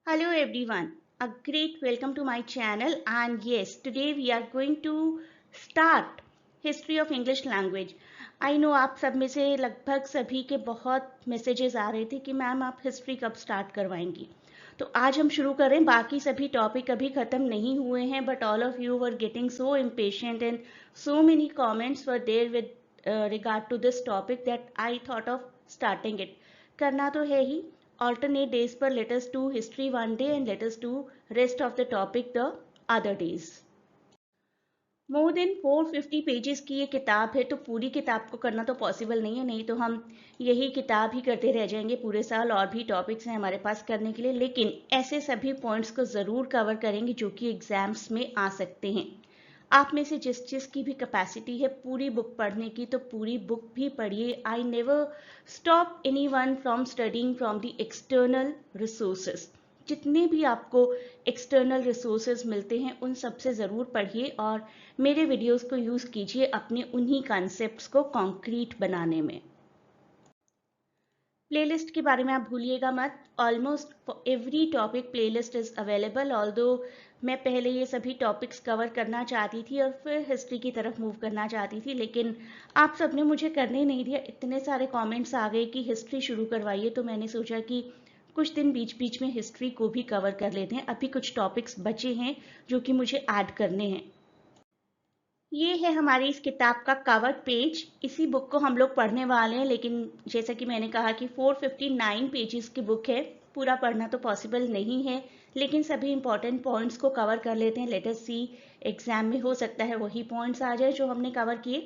Hello everyone, a great welcome to my channel and yes, today we are going to start history of English language. I know आप सब में से लगभग सभी के बहुत मैसेजेस आ रहे थे कि मैम आप हिस्ट्री कब स्टार्ट करवाएंगी। तो आज हम शुरू करें। बाकी सभी टॉपिक अभी ख़त्म नहीं हुए हैं but all of you were getting so impatient and so many comments were there with regard to this topic that I thought of starting it. करना तो है ही। Alternate days पर let us do history one day and let us do rest of the topic the other days. More than 450 pages की ये किताब है तो पूरी किताब को करना तो पॉसिबल नहीं है, नहीं तो हम यही किताब ही करते रह जाएंगे पूरे साल। और भी टॉपिक्स हैं हमारे पास करने के लिए, लेकिन ऐसे सभी पॉइंट्स को ज़रूर कवर करेंगे जो कि एग्जाम्स में आ सकते हैं। आप में से जिस की भी कैपेसिटी है पूरी बुक पढ़ने की तो पूरी बुक भी पढ़िए। I never stop any one from studying from the external resources. जितने भी आपको एक्सटर्नल रिसोर्सेज मिलते हैं उन सब से ज़रूर पढ़िए और मेरे वीडियोस को यूज़ कीजिए अपने उन्हीं कॉन्सेप्ट्स को कॉन्क्रीट बनाने में। प्लेलिस्ट के बारे में आप भूलिएगा मत। Almost every topic playlist is available. Although मैं पहले ये सभी टॉपिक्स कवर करना चाहती थी और फिर हिस्ट्री की तरफ मूव करना चाहती थी, लेकिन आप सबने मुझे करने नहीं दिया। इतने सारे कमेंट्स आ गए कि हिस्ट्री शुरू करवाइए, तो मैंने सोचा कि कुछ दिन बीच बीच में हिस्ट्री को भी कवर कर लेते हैं। अभी कुछ टॉपिक्स बचे हैं जो कि मुझे ऐड करने हैं। ये है हमारी इस किताब का कवर पेज। इसी बुक को हम लोग पढ़ने वाले हैं, लेकिन जैसा कि मैंने कहा कि 459 पेजेस की बुक है, पूरा पढ़ना तो पॉसिबल नहीं है, लेकिन सभी इंपॉर्टेंट पॉइंट्स को कवर कर लेते हैं। लेट अस सी, एग्जाम में हो सकता है वही पॉइंट्स आ जाए जो हमने कवर किए।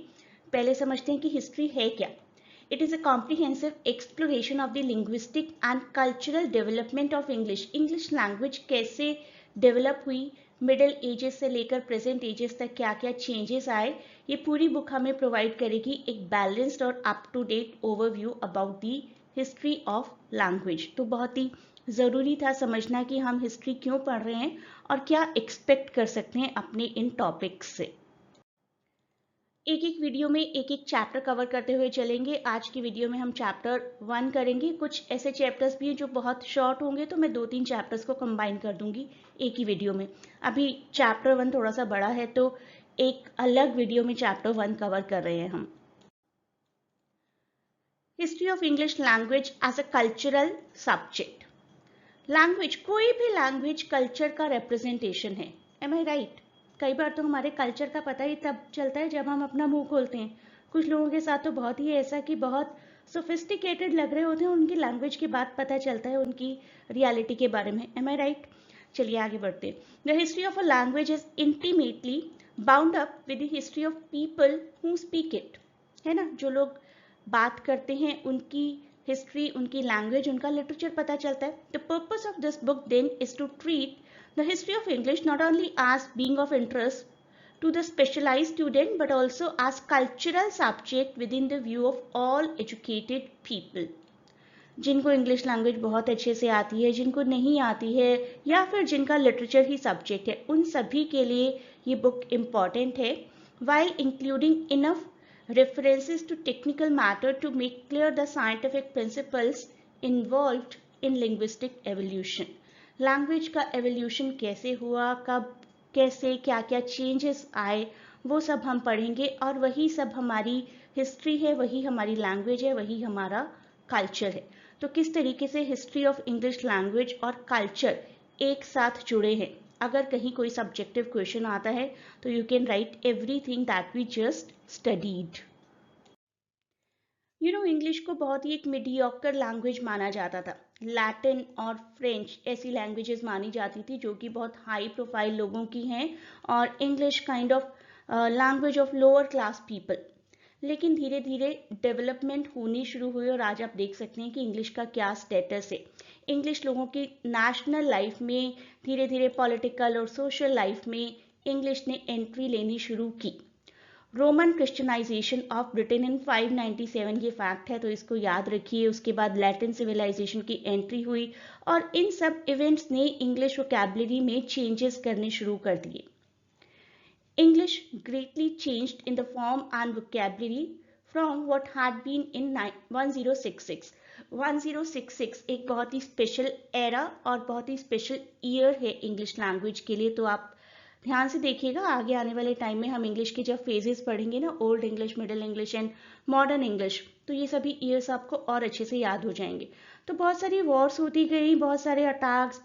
पहले समझते हैं कि हिस्ट्री है क्या। It is a comprehensive exploration of the linguistic and cultural development of English. English language कैसे डेवलप हुई, मिडिल एजेस से लेकर प्रेजेंट एजेस तक क्या क्या चेंजेस आए, ये पूरी बुक हमें प्रोवाइड करेगी एक बैलेंस्ड और up to date overview about the history of language. तो बहुत ही ज़रूरी था समझना कि हम हिस्ट्री क्यों पढ़ रहे हैं और क्या एक्सपेक्ट कर सकते हैं अपने इन टॉपिक्स से। एक एक वीडियो में एक एक चैप्टर कवर करते हुए चलेंगे। आज की वीडियो में हम चैप्टर 1 करेंगे। कुछ ऐसे चैप्टर्स भी हैं जो बहुत शॉर्ट होंगे, तो मैं 2-3 चैप्टर्स को कंबाइन कर दूंगी एक ही वीडियो में। अभी चैप्टर 1 थोड़ा सा बड़ा है तो एक अलग वीडियो में चैप्टर 1 कवर कर रहे हैं हम। History of English language as a cultural subject. Language, कोई भी लैंग्वेज कल्चर का रिप्रेजेंटेशन है। Am I right? कई बार तो हमारे कल्चर का पता ही तब चलता है जब हम अपना मुंह खोलते हैं। कुछ लोगों के साथ तो बहुत ही ऐसा कि बहुत सोफिस्टिकेटेड लग रहे होते हैं, उनकी लैंग्वेज के बाद पता चलता है उनकी रियलिटी के बारे में। M I right? चलिए आगे बढ़ते हैं। The history of a language is intimately bound up with the history of people who speak it. है ना, जो लोग बात करते हैं उनकी हिस्ट्री, उनकी लैंग्वेज, उनका लिटरेचर पता चलता है। The purpose of this book then is to treat the history of English not only as being of interest to the specialized student but also as cultural subject within the view of all educated people। जिनको English language बहुत अच्छे से आती है, जिनको नहीं आती है, या फिर जिनका लिटरेचर ही सब्जेक्ट है, उन सभी के लिए ये बुक इम्पॉर्टेंट है, while including enough references to technical matter to make clear the scientific principles involved in linguistic evolution। Language का एवोल्यूशन कैसे हुआ, कब, कैसे, क्या क्या चेंजेस आए, वो सब हम पढ़ेंगे। और वही सब हमारी हिस्ट्री है, वही हमारी लैंग्वेज है, वही हमारा कल्चर है। तो किस तरीके से हिस्ट्री ऑफ इंग्लिश लैंग्वेज और कल्चर एक साथ जुड़े हैं। अगर कहीं कोई सब्जेक्टिव क्वेश्चन आता है तो you can write everything that we just studied. English को बहुत ही एक मीडियोकर लैंग्वेज माना जाता था। लैटिन और फ्रेंच ऐसी लैंग्वेजेस मानी जाती थी जो कि बहुत हाई प्रोफाइल लोगों की हैं, और English kind of language of lower class people. लेकिन धीरे धीरे डेवलपमेंट होनी शुरू हुई और आज आप देख सकते हैं कि इंग्लिश का क्या स्टेटस है। इंग्लिश लोगों की नेशनल लाइफ में, धीरे धीरे पॉलिटिकल और सोशल लाइफ में इंग्लिश ने एंट्री लेनी शुरू की। रोमन क्रिश्चियनाइजेशन ऑफ ब्रिटेन इन 597 ये फैक्ट है, तो इसको याद रखिए। उसके बाद लैटिन सिविलाइजेशन की एंट्री हुई और इन सब इवेंट्स ने इंग्लिश वोकैबुलरी में चेंजेस करने शुरू कर दिए। English greatly changed in the form and vocabulary from what had been in 1066। 1066 एक बहुत ही स्पेशल एरा और बहुत ही स्पेशल ईयर है इंग्लिश लैंग्वेज के लिए। तो आप ध्यान से देखिएगा, आगे आने वाले टाइम में हम इंग्लिश के जब फेजेस पढ़ेंगे ना, old English, middle English and modern English, तो ये सभी ईयर्स आपको और अच्छे से याद हो जाएंगे। तो बहुत सारी वॉर्स होती गई, बहुत सारे अटैक्स,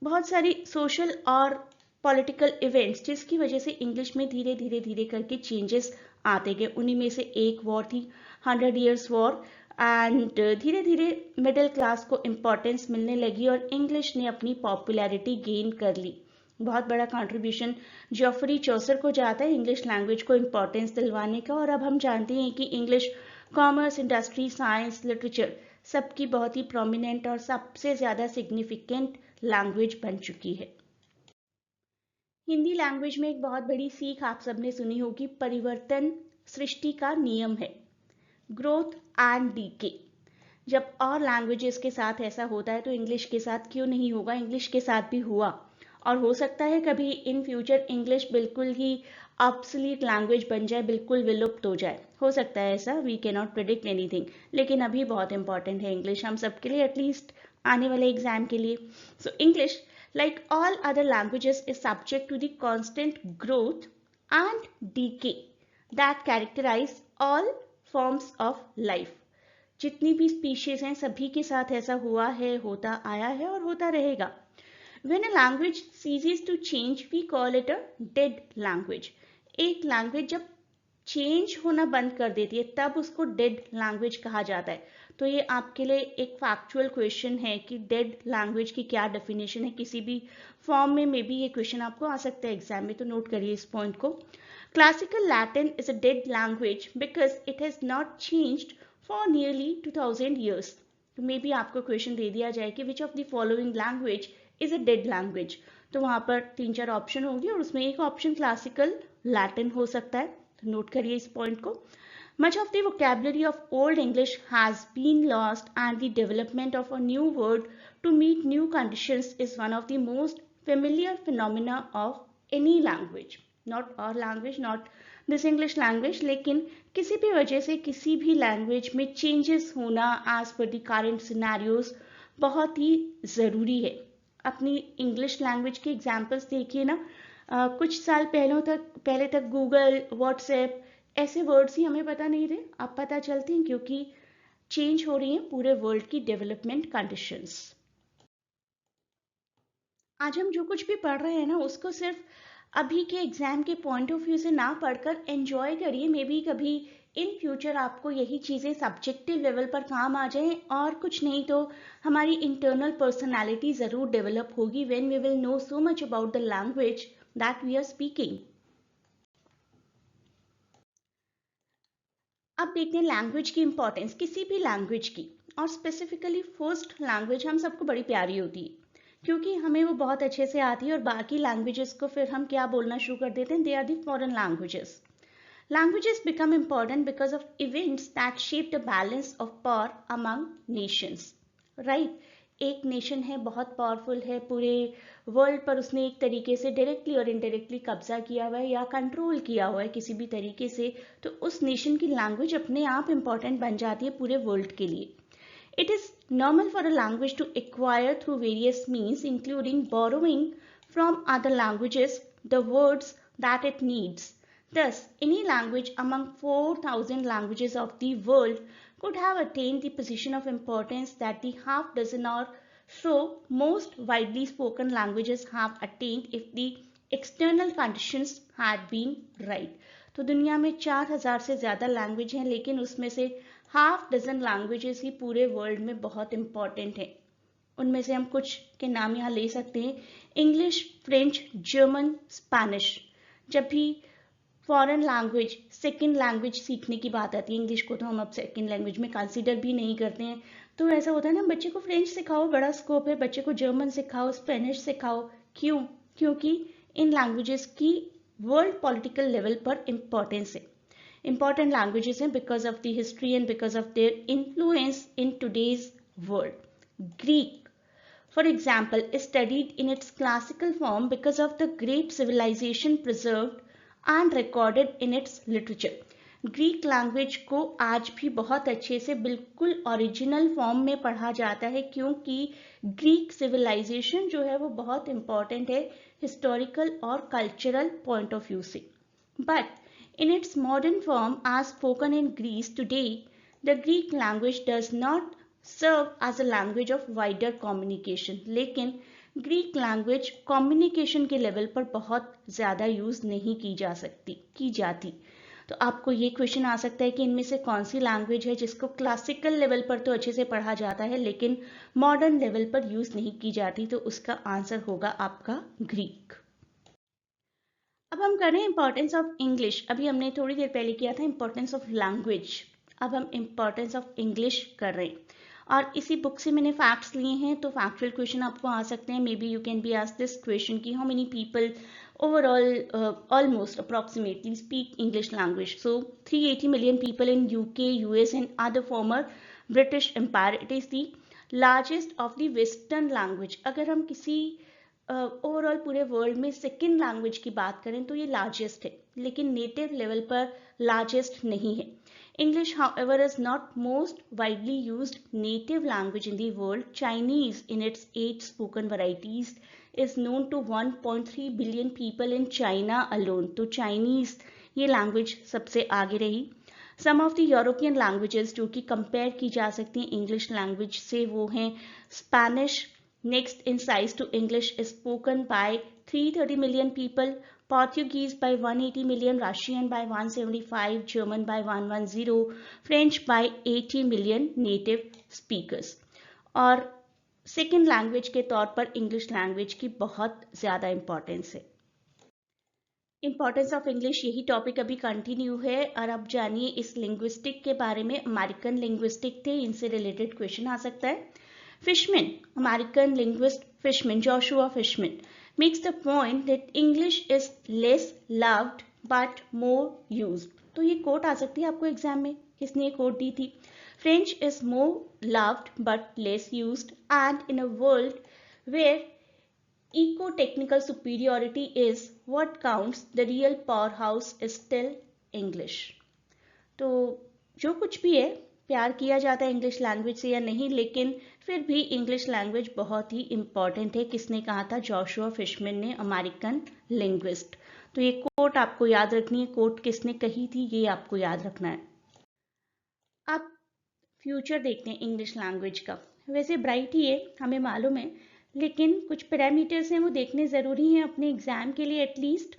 बहुत सारी सोशल और पॉलिटिकल इवेंट्स, जिसकी वजह से इंग्लिश में धीरे धीरे धीरे करके चेंजेस आते गए। उन्हीं में से एक वॉर थी 100 ईयर्स वॉर, एंड धीरे धीरे मिडिल क्लास को इम्पोर्टेंस मिलने लगी और इंग्लिश ने अपनी पॉपुलैरिटी गेन कर ली। बहुत बड़ा कंट्रीब्यूशन जॉफरी चौसर को जाता है इंग्लिश लैंग्वेज को इम्पोर्टेंस दिलवाने का। और अब हम जानते हैं कि English commerce, industry, science, literature सबकी बहुत ही प्रोमिनेंट और सबसे ज़्यादा सिग्निफिकेंट लैंग्वेज बन चुकी है। हिंदी लैंग्वेज में एक बहुत बड़ी सीख आप सबने सुनी होगी, परिवर्तन सृष्टि का नियम है, ग्रोथ एंड डीके। जब और लैंग्वेजेस के साथ ऐसा होता है तो इंग्लिश के साथ क्यों नहीं होगा? इंग्लिश के साथ भी हुआ, और हो सकता है कभी इन फ्यूचर इंग्लिश बिल्कुल ही ऑब्सोलीट लैंग्वेज बन जाए, बिल्कुल विलुप्त हो जाए। हो सकता है ऐसा, we can not predict anything, लेकिन अभी बहुत इंपॉर्टेंट है इंग्लिश हम सबके लिए, एटलीस्ट आने वाले एग्जाम के लिए। So English, like all other languages, is subject to the constant growth and decay that characterize all forms of life. जितनी भी स्पीशीज हैं सभी के साथ ऐसा हुआ है, होता आया है और होता रहेगा। When a language ceases to change, we call it a dead language. एक लैंग्वेज जब चेंज होना बंद कर देती है तब उसको डेड लैंग्वेज कहा जाता है। तो ये आपके लिए एक फैक्चुअल क्वेश्चन है कि डेड लैंग्वेज की क्या डेफिनेशन है। किसी भी फॉर्म में मे बी ये क्वेश्चन आपको आ सकता है एग्जाम में, तो नोट करिए इस पॉइंट को। Classical Latin is a dead language because it has not changed for nearly 2000 years. तो मे बी आपको क्वेश्चन दे दिया जाए कि which of the following language is a dead language, तो वहां पर 3-4 ऑप्शन होंगे और उसमें एक ऑप्शन क्लासिकल लैटिन हो सकता है। तो नोट करिए इस पॉइंट को। Much of the vocabulary of Old English has been lost, and the development of a new word to meet new conditions is one of the most familiar phenomena of any language. Not our language, not this English language, लेकिन किसी भी वजह से किसी भी language में changes होना as per the current scenarios बहुत ही ज़रूरी है। अपनी इंग्लिश लैंग्वेज के एग्जाम्पल्स देखिए ना, कुछ साल पहले तक गूगल, व्हाट्सएप ऐसे वर्ड्स ही हमें पता नहीं थे, अब पता चलते हैं क्योंकि चेंज हो रही हैं पूरे वर्ल्ड की डेवलपमेंट कंडीशंस। आज हम जो कुछ भी पढ़ रहे हैं ना, उसको सिर्फ अभी के एग्जाम के पॉइंट ऑफ व्यू से ना पढ़कर एंजॉय करिए। मे बी कभी इन फ्यूचर आपको यही चीज़ें सब्जेक्टिव लेवल पर काम आ जाएं, और कुछ नहीं तो हमारी इंटरनल पर्सनैलिटी ज़रूर डेवलप होगी when we will know so much about the language that we are speaking. अब देखते हैं लैंग्वेज की इंपॉर्टेंस, किसी भी लैंग्वेज की, और स्पेसिफिकली फर्स्ट लैंग्वेज हम सबको बड़ी प्यारी होती है क्योंकि हमें वो बहुत अच्छे से आती है, और बाकी लैंग्वेजेस को फिर हम क्या बोलना शुरू कर देते हैं, they are the foreign languages. Languages become important because of events that shape the balance of power among nations. Right? एक नेशन है, बहुत पावरफुल है, पूरे वर्ल्ड पर उसने एक तरीके से डायरेक्टली और इनडायरेक्टली कब्जा किया हुआ है या कंट्रोल किया हुआ है किसी भी तरीके से, तो उस नेशन की लैंग्वेज अपने आप इंपॉर्टेंट बन जाती है पूरे वर्ल्ड के लिए। It is normal for a language to acquire through various means, including borrowing from other languages the words that it needs. Thus, any language among 4,000 languages of the world could have attained the position of importance that the half dozen or so most widely spoken languages have attained if the external conditions had been right. तो दुनिया में 4,000 से ज़्यादा language हैं, लेकिन उसमें से half dozen languages ही पूरे वर्ल्ड में बहुत इंपॉर्टेंट हैं। उनमें से हम कुछ के नाम यहाँ ले सकते हैं, इंग्लिश, फ्रेंच, जर्मन, स्पेनिश। जब भी फॉरेन लैंग्वेज, सेकेंड लैंग्वेज सीखने की बात आती है, इंग्लिश को तो हम अब सेकेंड लैंग्वेज में कंसीडर भी नहीं करते हैं, तो ऐसा होता है ना, बच्चे को फ्रेंच सिखाओ, बड़ा स्कोप है, बच्चे को जर्मन सिखाओ, स्पेनिश सिखाओ। क्यों? क्योंकि इन लैंग्वेजेस की वर्ल्ड पॉलिटिकल लेवल पर इंपॉर्टेंस है, इंपॉर्टेंट लैंग्वेजेस हैं because of the history and because of their influence in today's world. Greek, for example, is studied in its classical form because of the great civilization preserved and recorded in its literature. Greek language को आज भी बहुत अच्छे से बिल्कुल original form में पढ़ा जाता है, क्योंकि ग्रीक सिविलाइजेशन जो है वो बहुत इंपॉर्टेंट है हिस्टोरिकल और कल्चरल पॉइंट ऑफ व्यू से. But in its modern form as spoken in Greece today, the Greek language does not serve as a language of wider communication. लेकिन ग्रीक लैंग्वेज कम्युनिकेशन के level पर बहुत ज़्यादा use नहीं की जाती. तो आपको ये क्वेश्चन आ सकता है कि इनमें से कौन सी लैंग्वेज है जिसको क्लासिकल लेवल पर तो अच्छे से पढ़ा जाता है लेकिन मॉडर्न लेवल पर यूज़ नहीं की जाती. तो उसका आंसर होगा आपका ग्रीक. अब हम करें इंपॉर्टेंस ऑफ इंग्लिश. अभी हमने थोड़ी देर पहले किया था इंपॉर्टेंस ऑफ लैंग्वेज. अब हम इंपॉर्टेंस ऑफ इंग्लिश कर रहे हैं और इसी बुक से मैंने फैक्ट्स लिए हैं. तो फैक्चुअल क्वेश्चन आपको आ सकते हैं. Maybe you can be asked this question कि how many people overall almost approximately speak English language. So 380 million people in UK, US and other former British Empire. It is the largest of the Western language. अगर हम किसी overall पूरे world में second language की बात करें तो ये लार्जेस्ट है, लेकिन नेटिव लेवल पर लार्जेस्ट नहीं है. English, however, is not most widely used native language in the world. Chinese, in its 8 spoken varieties, is known to 1.3 billion people in China alone. तो Chinese ये लैंग्वेज सबसे आगे रही. Some of the European languages जो कि compare की जा सकती हैं इंग्लिश लैंग्वेज से वो हैं Spanish. Next in size to English is spoken by 330 million people, Portuguese by 180 million, Russian by 175, German by 110, French by 80 million native speakers. और सेकेंड लैंग्वेज के तौर पर इंग्लिश लैंग्वेज की बहुत ज़्यादा इंपॉर्टेंस है. इंपॉर्टेंस ऑफ इंग्लिश यही topic अभी कंटिन्यू है और अब जानिए इस लिंग्विस्टिक के बारे में. अमेरिकन लिंग्विस्टिक थे, इनसे रिलेटेड क्वेश्चन आ सकता है. Fishman, American linguist Fishman, Joshua Fishman, makes the point that English is less loved but more used. तो ये कोट आ सकती है आपको एग्जाम में. किसने ये कोट दी थी? French is more loved but less used, and in a world where eco-technical superiority is what counts, the real powerhouse is still English. तो जो कुछ भी है, प्यार किया जाता है इंग्लिश लैंग्वेज से या नहीं, लेकिन फिर भी इंग्लिश लैंग्वेज बहुत ही इंपॉर्टेंट है. किसने कहा था? जॉशुआ फिशमैन ने, अमेरिकन लिंग्विस्ट. तो ये कोट आपको याद रखनी है. कोट किसने कही थी ये आपको याद रखना है. अब फ्यूचर देखते हैं इंग्लिश लैंग्वेज का. वैसे ब्राइट ही है, हमें मालूम है, लेकिन कुछ पैरामीटर्स हैं वो देखने ज़रूरी हैं अपने एग्ज़ाम के लिए एटलीस्ट.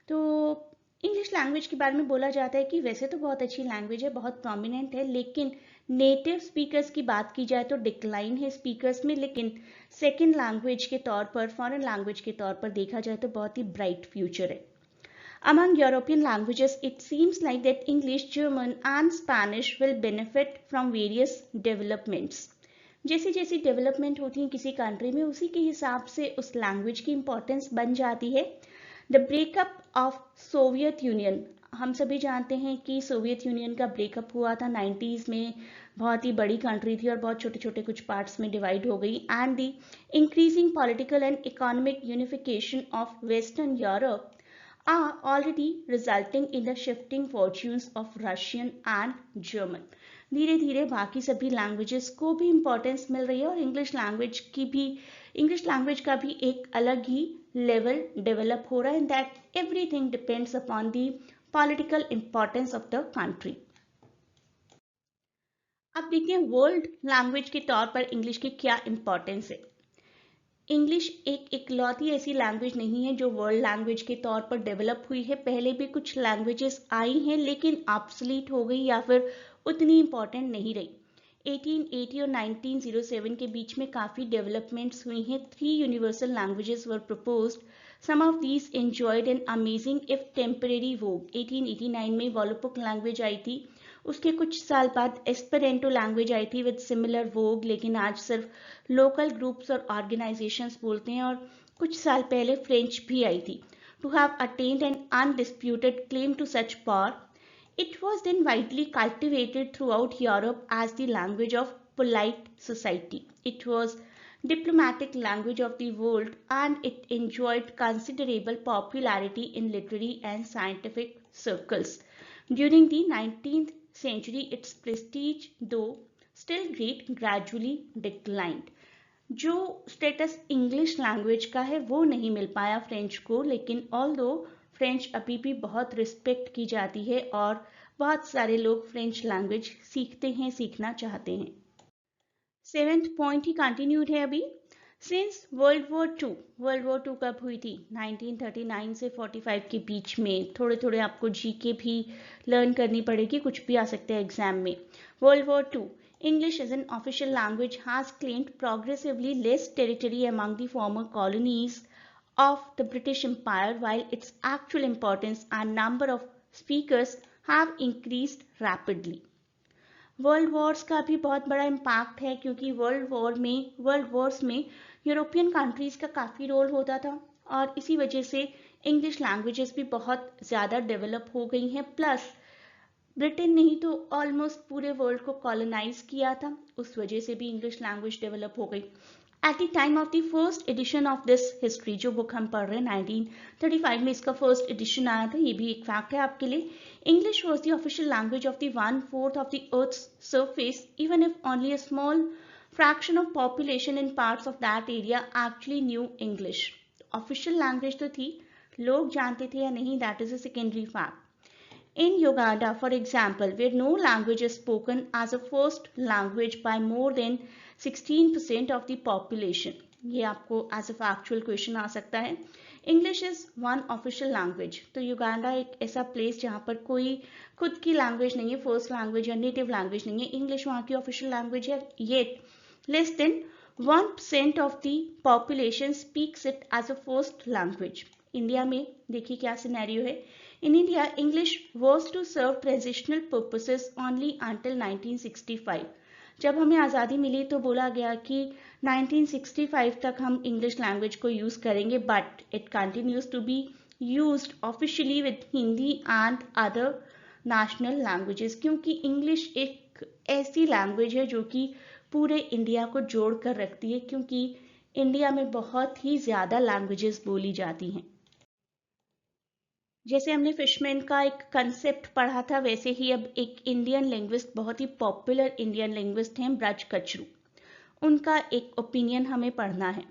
तो इंग्लिश लैंग्वेज के बारे में बोला जाता है कि वैसे तो बहुत अच्छी लैंग्वेज है, बहुत प्रोमिनेंट है, लेकिन नेटिव स्पीकर्स की बात की जाए तो डिक्लाइन है स्पीकर्स में. लेकिन सेकेंड लैंग्वेज के तौर पर, फॉरेन लैंग्वेज के तौर पर देखा जाए तो बहुत ही ब्राइट फ्यूचर है. Among European languages, it seems like that English, German and Spanish will benefit from various developments. जैसी जैसी डेवलपमेंट होती है किसी कंट्री में, उसी के हिसाब से उस लैंग्वेज की इंपॉर्टेंस बन जाती है. The breakup of Soviet union, हम सभी जानते हैं कि सोवियत यूनियन का ब्रेकअप हुआ था 90s में. बहुत ही बड़ी कंट्री थी और बहुत छोटे छोटे कुछ पार्ट्स में डिवाइड हो गई. And the increasing political and economic unification of western Europe are already resulting in the shifting fortunes of Russian and German. धीरे धीरे बाकी सभी लैंग्वेजेस को भी इंपॉर्टेंस मिल रही है और इंग्लिश लैंग्वेज का भी एक अलग ही लेवल डेवलप हो रहा है. That everything depends upon the political importance of the country. अब देखते हैं वर्ल्ड लैंग्वेज के तौर पर इंग्लिश की क्या इंपॉर्टेंस है. इंग्लिश एक इकलौती ऐसी लैंग्वेज नहीं है जो वर्ल्ड लैंग्वेज के तौर पर डेवलप हुई है. पहले भी कुछ लैंग्वेजेस आई हैं लेकिन ऑब्सोलीट हो गई या फिर उतनी इंपॉर्टेंट नहीं रही. 1880 और 1907 के बीच में काफ़ी डेवलपमेंट्स हुई हैं. 3 universal languages were proposed. Some of these enjoyed an amazing if temporary vogue. 1889 में वॉलोपुक लैंग्वेज आई थी. उसके कुछ साल बाद एस्पेरेंटो लैंग्वेज आई थी विद सिमिलर वोग, लेकिन आज सिर्फ लोकल ग्रुप्स और ऑर्गेनाइजेशंस बोलते हैं. और कुछ साल पहले फ्रेंच भी आई थी. To have attend an undisputed claim to such power, it was then widely cultivated throughout Europe as the language of polite society. It was diplomatic language of the world and it enjoyed considerable popularity in literary and scientific circles. During the 19th century, its prestige, though still great, gradually declined. जो status English language का है वो नहीं मिल पाया French को, लेकिन although French अभी भी बहुत रिस्पेक्ट की जाती है और बहुत सारे लोग फ्रेंच लैंग्वेज सीखते हैं, सीखना चाहते हैं। 7th पॉइंट ही कंटिन्यूड है अभी। सिंस वर्ल्ड वॉर टू कब हुई थी? 1939 से 45 के बीच में। थोड़े थोड़े आपको जीके भी लर्न करनी पड़ेगी, कुछ भी आ सकता है एग्जाम में। World war two, English as an official language has claimed progressively less territory among the former colonies of the British Empire, while its actual importance and number of speakers have increased rapidly. World Wars का भी बहुत बड़ा impact है, क्योंकि world Wars में European countries का काफ़ी role होता था और इसी वजह से इंग्लिश लैंग्वेजेस भी बहुत ज़्यादा डेवलप हो गई हैं। प्लस ब्रिटेन ने ही तो ऑलमोस्ट पूरे वर्ल्ड को कॉलोनाइज किया था, उस वजह से भी इंग्लिश लैंग्वेज डेवलप हो गई। At the time of the first edition of this history, जो बुक हम पढ़ रहे हैं 1935 में इसका फर्स्ट एडिशन आया था, ये भी एक फैक्ट है आपके लिए। English was the official language of the 1/4 of the earth's surface, even if only a small fraction of population in parts of that area actually knew English. Official language तो थी, लोग जानते थे या नहीं, that is a secondary fact. In Uganda, for example, where no language is spoken as a first language by more than 16% of the population, ये आपको as a factual question आ सकता है। English is one official language, तो Uganda एक ऐसा place जहाँ पर कोई खुद की लैंग्वेज नहीं है, फर्स्ट लैंग्वेज या नेटिव लैंग्वेज नहीं है, इंग्लिश वहाँ की ऑफिशियल लैंग्वेज है, yet less than 1% of the population speaks it as a first language. India में देखिए क्या सिनेरियो है। In India, English was to serve transitional purposes only until 1965. जब हमें आज़ादी मिली तो बोला गया कि 1965 तक हम इंग्लिश लैंग्वेज को यूज़ करेंगे, but it continues to be used officially with Hindi and other national languages, क्योंकि इंग्लिश एक ऐसी लैंग्वेज है जो कि पूरे इंडिया को जोड़ कर रखती है, क्योंकि इंडिया में बहुत ही ज़्यादा लैंग्वेजेस बोली जाती हैं। जैसे हमने फिशमैन का एक कंसेप्ट पढ़ा था, वैसे ही अब एक इंडियन लिंग्विस्ट, बहुत ही पॉपुलर इंडियन लिंग्विस्ट हैं ब्रज कचरू, उनका एक ओपिनियन हमें पढ़ना है।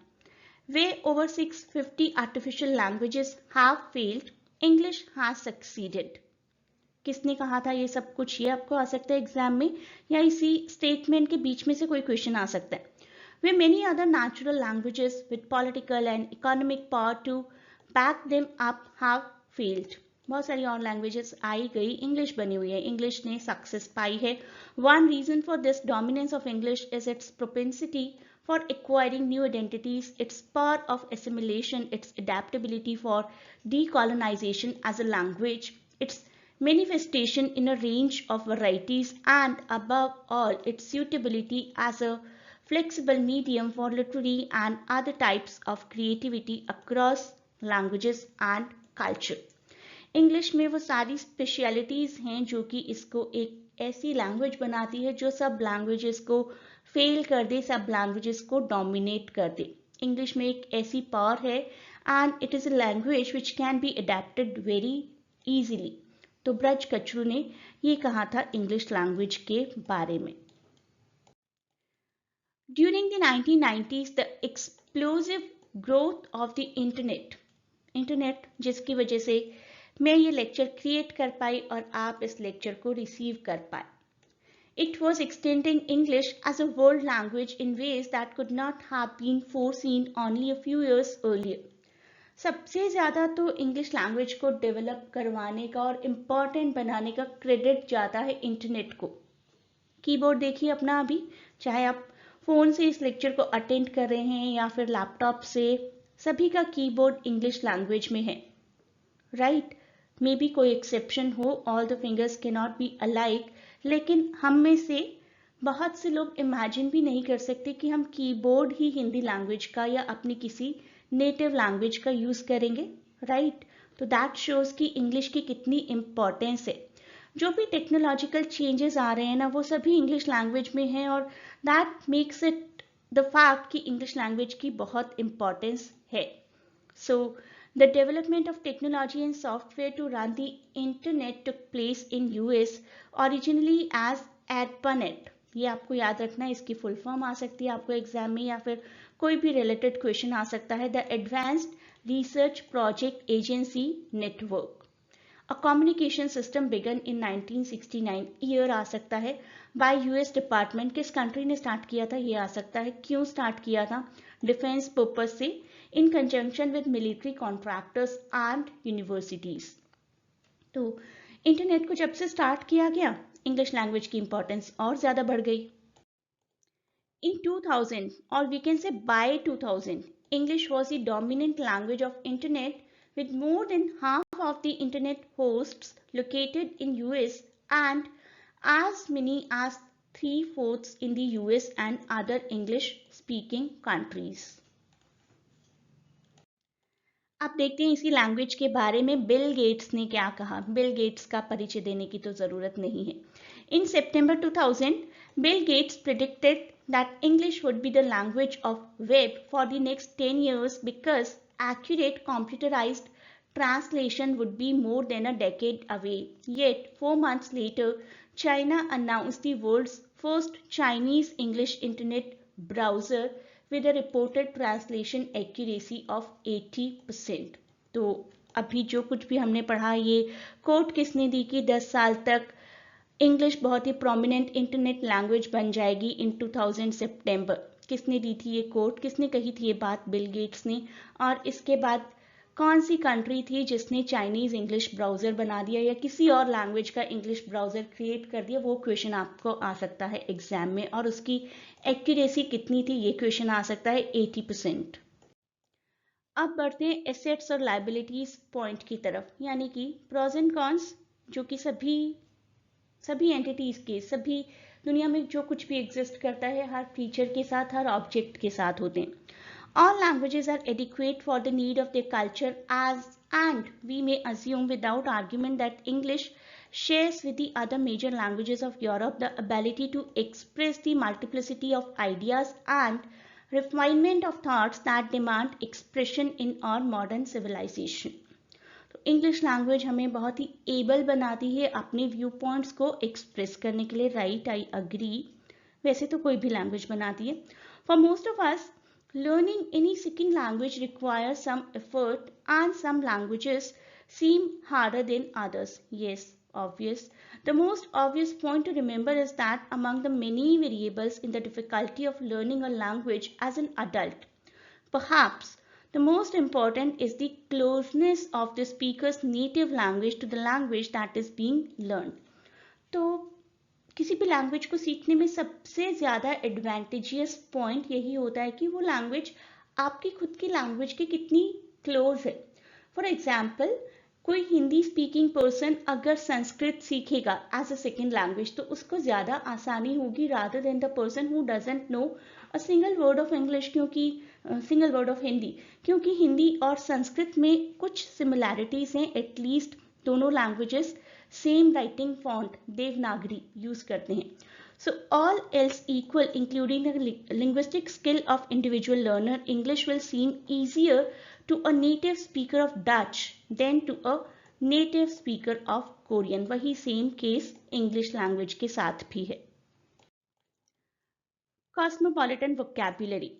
Way over 650 artificial languages have failed, English has succeeded. किसने कहा था ये सब कुछ? ये आपको आ सकता है एग्जाम में, या इसी स्टेटमेंट के बीच में से कोई क्वेश्चन आ सकता है। Way many other natural languages with political and economic power to back them up have failed. बहुत सारी और लैंग्वेजेस आई गई, इंग्लिश बनी हुई है, इंग्लिश ने सक्सेस पाई है। One reason for this dominance of English is its propensity for acquiring new identities, its power of assimilation, its adaptability for decolonization as a language, its manifestation in a range of varieties, and above all, its suitability as a flexible medium for literary and other types of creativity across languages and culture. English में वो सारी specialities हैं जो कि इसको एक ऐसी language बनाती है जो सब लैंग्वेजेस को फेल कर दे, सब लैंग्वेजेस को डोमिनेट कर दे। इंग्लिश में एक ऐसी पावर है and it is a language which can be adapted very easily. तो ब्रज कचरू ने ये कहा था इंग्लिश लैंग्वेज के बारे में। During the 1990s, the explosive growth of the internet जिसकी वजह से मैं ये लेक्चर क्रिएट कर पाई और आप इस लेक्चर को रिसीव कर पाए। It was extending English as a world language in ways that could not have been foreseen only a few years earlier. सबसे ज़्यादा तो इंग्लिश लैंग्वेज को डेवलप करवाने का और इम्पॉर्टेंट बनाने का क्रेडिट जाता है इंटरनेट को। कीबोर्ड देखिए अपना अभी, चाहे आप फ़ोन से इस लेक्चर को अटेंड कर रहे हैं या फिर लैपटॉप से, सभी का कीबोर्ड इंग्लिश लैंग्वेज में है, राइट? मे बी कोई एक्सेप्शन हो, all the fingers can not be alike, लेकिन हम में से बहुत से लोग इमेजिन भी नहीं कर सकते कि हम कीबोर्ड ही हिंदी लैंग्वेज का या अपनी किसी नेटिव लैंग्वेज का यूज़ करेंगे, राइट? तो दैट शोज़ कि इंग्लिश की कितनी इम्पोर्टेंस है। जो भी टेक्नोलॉजिकल चेंजेस आ रहे हैं ना, वो सभी इंग्लिश लैंग्वेज में हैं और that makes it the fact कि इंग्लिश लैंग्वेज की बहुत इम्पोर्टेंस है। सो The development of technology and software to run the internet took place in US originally as ARPANET. ये आपको याद रखना है, इसकी फुल फॉर्म आ सकती है आपको एग्जाम में या फिर कोई भी रिलेटेड क्वेश्चन आ सकता है. The advanced research project agency network. A communication system began in 1969. Year आ सकता है. By US department. किस कंट्री ने स्टार्ट किया था ये आ सकता है. क्यों स्टार्ट किया था. डिफेंस पर्पज से. इन conjunction with military contractors and universities. तो इंटरनेट को जब से स्टार्ट किया गया इंग्लिश लैंग्वेज की इंपॉर्टेंस और ज्यादा बढ़ गई. In 2000 or we can say by 2000, English was the dominant language of internet with more than half of the internet hosts located in US and as many as 3/4 in the US and other English speaking countries. अब देखते हैं इसी language के बारे में Bill Gates ने क्या कहा. बिल गेट्स का परिचय देने की तो जरूरत नहीं है. In September 2000, Bill Gates predicted that English would be the language of web for the next 10 years because accurate computerized translation would be more than a decade away. Yet, 4 months later, China announced the world's first Chinese English internet browser with a reported translation accuracy of 80%. तो अभी जो कुछ भी हमने पढ़ा ये coat किसने दी कि 10 साल तक इंग्लिश बहुत ही प्रोमिनेंट इंटरनेट लैंग्वेज बन जाएगी इन 2000 सितंबर. किसने दी थी ये कोट, किसने कही थी ये बात. बिल गेट्स ने. और इसके बाद कौन सी कंट्री थी जिसने चाइनीज इंग्लिश ब्राउजर बना दिया या किसी और लैंग्वेज का इंग्लिश ब्राउजर क्रिएट कर दिया. वो क्वेश्चन आपको आ सकता है एग्जाम में. और उसकी एक्यूरेसी कितनी थी ये क्वेश्चन आ सकता है 80%. अब बढ़ते हैं एसेट्स और लायबिलिटीज पॉइंट की तरफ, यानी कि प्रोज एंड कॉन्स, जो कि सभी एंटिटीज के, सभी दुनिया में जो कुछ भी एग्जिस्ट करता है हर फीचर के साथ, हर ऑब्जेक्ट के साथ होते हैं. All languages are adequate for the need of their culture and we may assume without argument that English shares with the other major languages of Europe the ability to express the multiplicity of ideas and refinement of thoughts that demand expression in our modern civilization. तो English language हमें बहुत he able बनाती है अपने view points को express करने के लिए. Right, I agree. वैसे तो कोई भी लैंग्वेज बनाती है. For most of us, learning any second language requires some effort and some languages seem harder than others. Yes, obvious. The most obvious point to remember is that among the many variables in the difficulty of learning a language as an adult, perhaps the most important is the closeness of the speaker's native language to the language that is being learned. तो किसी भी language को सीखने में सबसे ज़्यादा advantageous point यही होता है कि वो लैंग्वेज आपकी खुद की लैंग्वेज के कितनी क्लोज है. फॉर एग्जाम्पल, कोई हिंदी स्पीकिंग पर्सन अगर संस्कृत सीखेगा एज अ सेकेंड लैंग्वेज तो उसको ज़्यादा आसानी होगी rather than the person who doesn't know a single word of English, क्योंकि सिंगल वर्ड ऑफ हिंदी, क्योंकि हिंदी और संस्कृत में कुछ सिमिलैरिटीज हैं. एटलीस्ट दोनों languages same writing font Devanagari use करते हैं. So all else equal, including the linguistic skill of individual learner, English will seem easier to a native speaker of Dutch than to a native speaker of Korean. वही same case English language के साथ भी है. Cosmopolitan vocabulary.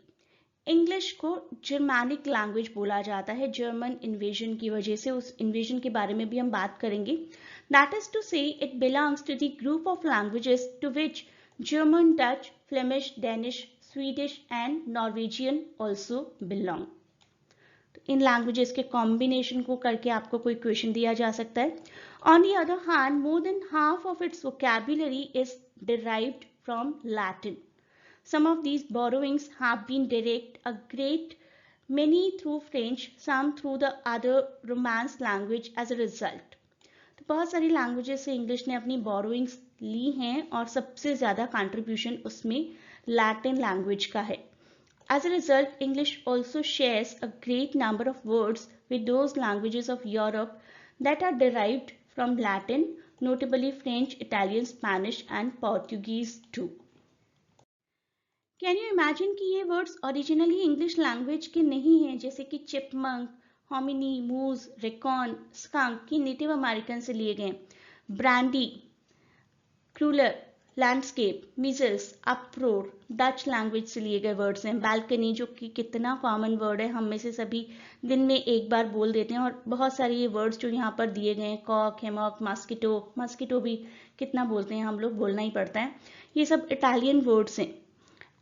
English को Germanic language बोला जाता है German invasion की वजह से. उस इन्वेजन के बारे में भी हम बात करेंगे. That is to say, it belongs to the group of languages to which German, Dutch, Flemish, Danish, Swedish and Norwegian also belong. In languages के कॉम्बिनेशन को करके आपको कोई क्वेश्चन दिया जा सकता है. On the other hand, more than half of its vocabulary is derived from Latin. Some of these borrowings have been direct, a great many through French, some through the other Romance language as a result. तो बहुत सारी languages से English ने अपनी borrowings ली हैं और सबसे ज़्यादा कंट्रीब्यूशन उसमें लैटिन लैंग्वेज का है. As a result, English also shares a great number of words with those languages of Europe that are derived from Latin, notably French, Italian, Spanish and Portuguese too. Can you imagine कि ये words originally English language के नहीं हैं, जैसे कि chipmunk, hominy, moose, raccoon, skunk ये native American से लिए गए। Brandy, cruller, landscape, measles, uproar Dutch language से लिए गए वर्ड्स हैं। बालकनी जो कि कितना कॉमन वर्ड है, हम में से सभी दिन में एक बार बोल देते हैं। और बहुत सारे ये वर्ड्स जो यहाँ पर दिए गए हैं, कॉक, हेमॉक, मस्किटो, मस्किटो भी कितना बोलते हैं हम लोग, बोलना ही पड़ता है। ये सब इटालियन वर्ड्स हैं।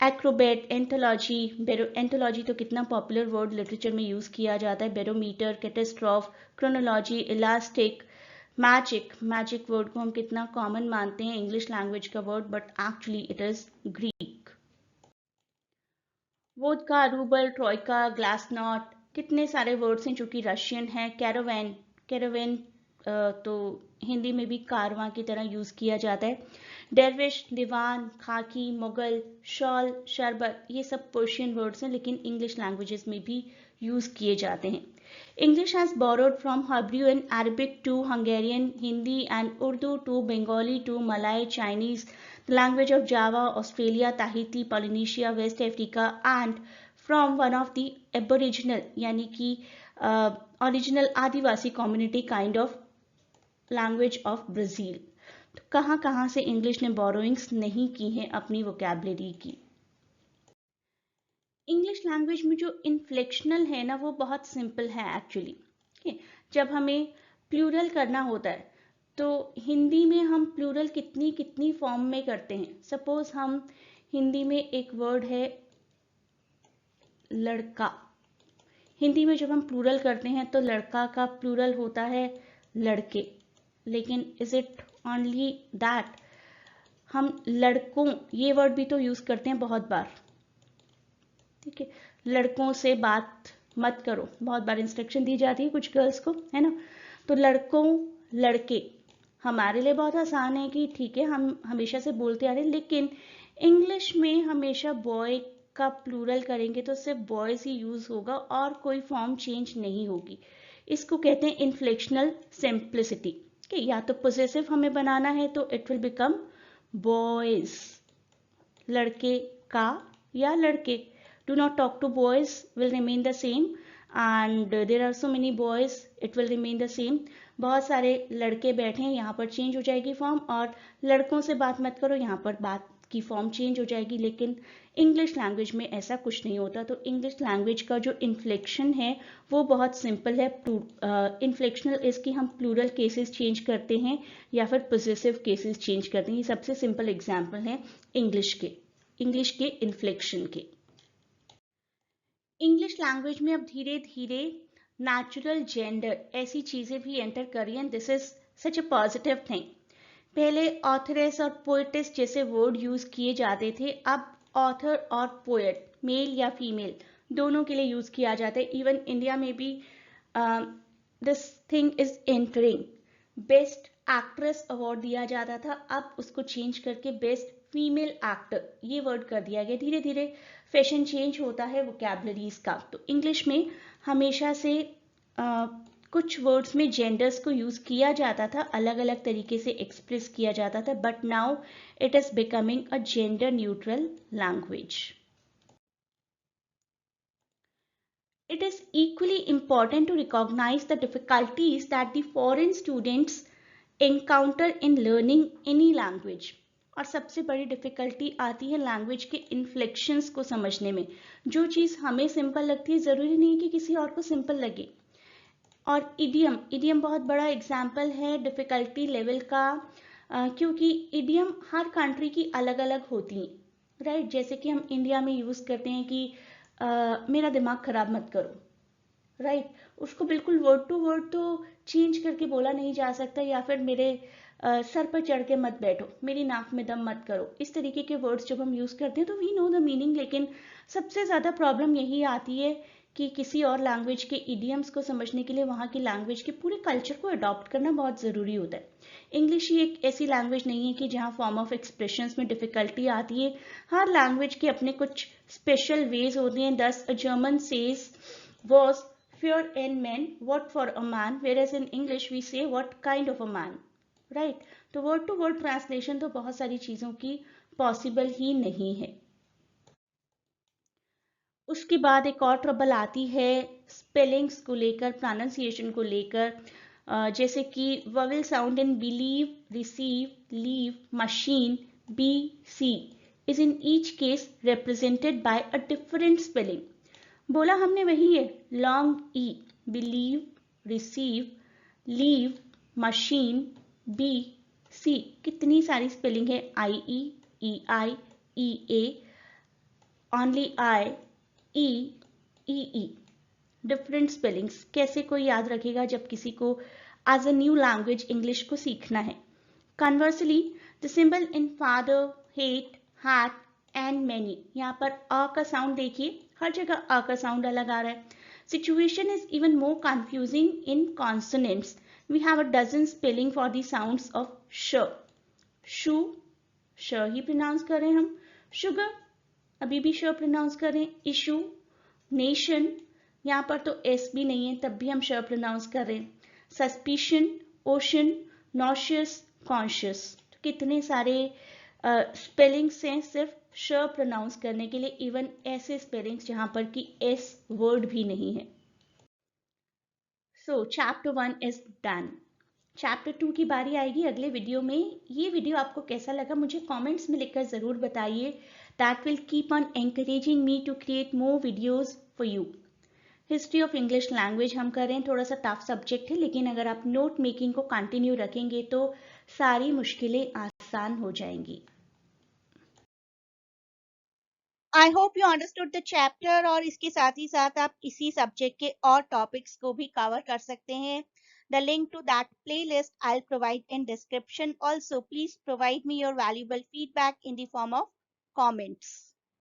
एक्रोबेट, एंटोलॉजी, एंटोलॉजी तो कितना पॉपुलर वर्ड लिटरेचर में यूज किया जाता है। Barometer, catastrophe, chronology, elastic, magic, magic word को हम कितना कॉमन मानते हैं इंग्लिश लैंग्वेज का word, but actually it is Greek. Vodka, rouble, troika, glasnost, कितने सारे वर्ड्स हैं जो कि रशियन है। कैरावैन, कैरावैन तो हिंदी में भी कारवां की तरह यूज किया जाता है। डेरविश, दीवान, खाकी, मुगल, शॉल, शरबत ये सब पर्शियन वर्ड्स हैं, लेकिन इंग्लिश लैंग्वेजेस में भी यूज किए जाते हैं। English has borrowed from Hebrew and Arabic to Hungarian, Hindi and Urdu to Bengali to Malay, Chinese, the language of Java, Australia, Tahiti, Polynesia, West Africa and from one of the Aboriginal यानी कि original Adivasi community kind of language of Brazil. तो कहाँ कहाँ से English ने borrowings नहीं की हैं अपनी वोकैबलरी की। इंग्लिश लैंग्वेज में जो इन्फ्लेक्शनल है ना, वो बहुत सिंपल है एक्चुअली। जब हमें प्लूरल करना होता है तो हिंदी में हम प्लूरल कितनी कितनी फॉर्म में करते हैं। सपोज हम हिंदी में एक वर्ड है लड़का, हिंदी में जब हम प्लूरल करते हैं तो लड़का का प्लूरल होता है लड़के, लेकिन इज इट ओनली दैट, हम लड़कों ये वर्ड भी तो यूज करते हैं बहुत बार। ठीक है, लड़कों से बात मत करो, बहुत बार इंस्ट्रक्शन दी जाती है कुछ गर्ल्स को, है ना। तो लड़कों, लड़के हमारे लिए बहुत आसान है कि ठीक है हम हमेशा से बोलते आ रहे हैं, लेकिन इंग्लिश में हमेशा बॉय का प्लूरल करेंगे तो सिर्फ बॉयज ही यूज होगा और कोई फॉर्म चेंज नहीं होगी। इसको कहते हैं इन्फ्लेक्शनल सिंप्लिसिटी। या तो पोजेसिव हमें बनाना है तो इट विल बिकम बॉयज, लड़के का या लड़के। Do not talk to boys will remain the same and there are so many boys, it will remain the same। बहुत सारे लड़के बैठे हैं, यहाँ पर चेंज हो जाएगी फॉर्म, और लड़कों से बात मत करो, यहाँ पर बात की फॉर्म चेंज हो जाएगी। लेकिन इंग्लिश लैंग्वेज में ऐसा कुछ नहीं होता। तो इंग्लिश लैंग्वेज का जो इन्फ्लेक्शन है वो बहुत सिंपल है। इन्फ्लेक्शनल इसकी हम प्लूरल केसेस चेंज करते हैं या फिर पोजेसिव केसेस चेंज करते हैं। ये सबसे सिंपल एग्जाम्पल है इंग्लिश के इन्फ्लेक्शन के। इंग्लिश लैंग्वेज में अब धीरे धीरे नेचुरल जेंडर ऐसी चीजें भी एंटर कर रही हैं। This is such A positive thing. पहले ऑथरेस और पोएटिस जैसे वर्ड यूज किए जाते थे, अब ऑथर और पोएट मेल या फीमेल दोनों के लिए यूज किया जाता है। इवन इंडिया में भी this thing is entering. Best actress award दिया जाता था, अब उसको चेंज करके बेस्ट फीमेल एक्टर ये वर्ड कर दिया गया। धीरे धीरे फैशन चेंज होता है वोकैबलरीज का। तो इंग्लिश में हमेशा से कुछ वर्ड्स में जेंडर्स को यूज किया जाता था, अलग अलग तरीके से एक्सप्रेस किया जाता था, but now it is becoming a gender neutral language. It is equally important to recognize the difficulties that the foreign students encounter in learning any language। और सबसे बड़ी डिफिकल्टी आती है लैंग्वेज के इन्फ्लेक्शंस को समझने में। जो चीज़ हमें सिंपल लगती है ज़रूरी नहीं कि किसी और को सिंपल लगे। और इडियम बहुत बड़ा एग्जाम्पल है डिफिकल्टी लेवल का, क्योंकि इडियम हर कंट्री की अलग अलग होती हैं, राइट। जैसे कि हम इंडिया में यूज़ करते हैं कि मेरा दिमाग खराब मत करो, राइट। उसको बिल्कुल वर्ड टू वर्ड तो चेंज करके बोला नहीं जा सकता, या फिर मेरे सर पर चढ़ के मत बैठो, मेरी नाक में दम मत करो। इस तरीके के वर्ड्स जब हम यूज करते हैं तो वी नो द मीनिंग, लेकिन सबसे ज्यादा प्रॉब्लम यही आती है कि किसी और लैंग्वेज के इडियम्स को समझने के लिए वहाँ की लैंग्वेज के पूरे कल्चर को अडॉप्ट करना बहुत ज़रूरी होता है। इंग्लिश ही एक ऐसी लैंग्वेज नहीं है कि जहाँ फॉर्म ऑफ एक्सप्रेशंस में डिफिकल्टी आती है। हर लैंग्वेज के अपने कुछ स्पेशल वेज होते हैं। दस a German says was fear in men what for a man, whereas in English we say what kind of a man, right। तो word to word translation तो बहुत सारी चीजों की पॉसिबल ही नहीं है। उसके बाद एक और ट्रबल आती है स्पेलिंग्स को लेकर, प्रोनाउंसिएशन को लेकर, जैसे कि vowel sound in believe, receive, leave, machine, be, sea is in each case represented by a different spelling. बोला हमने वही है, long E, believe, receive, leave, machine, be, sea, कितनी सारी स्पेलिंग है, I E I, E A, only I, E, E, different spellings कैसे कोई याद रखेगा जब किसी को as a new language English को सीखना है। Conversely the symbol in father, hate, hat and many, यहाँ पर अ का साउंड देखिए, हर जगह अ का साउंड अलग आ रहा है। Situation is even more confusing in consonants. We have a dozen spelling for the sounds of श, शू, श ही प्रोनाउंस कर रहे हैं हम, शुगर अभी भी श प्रोनाउंस कर रहे हैं, इशू, नेशन, यहाँ पर तो एस भी नहीं है तब भी हम श प्रोनाउंस कर रहे हैं, सस्पिशन, ओशन, नॉशियस, कॉन्शियस, तो कितने सारे स्पेलिंग्स हैं सिर्फ श प्रोनाउंस करने के लिए, इवन ऐसे स्पेलिंग्स जहां पर कि एस वर्ड भी नहीं है। सो चैप्टर 1 इज डन। चैप्टर 2 की बारी आएगी अगले वीडियो में। ये वीडियो आपको कैसा लगा मुझे कमेंट्स में लिखकर ज़रूर बताइए। That will keep on encouraging me to create more videos for you. History of English language हम कर रहे हैं, थोड़ा सा टफ सब्जेक्ट है, लेकिन अगर आप नोट मेकिंग को कंटिन्यू रखेंगे तो सारी मुश्किलें आसान हो जाएंगी। I hope you understood the chapter, और इसके साथ ही साथ आप इसी सब्जेक्ट के और टॉपिक्स को भी कवर कर सकते हैं। The link to that playlist I will provide in description. Also please provide me your valuable feedback in the form of comments.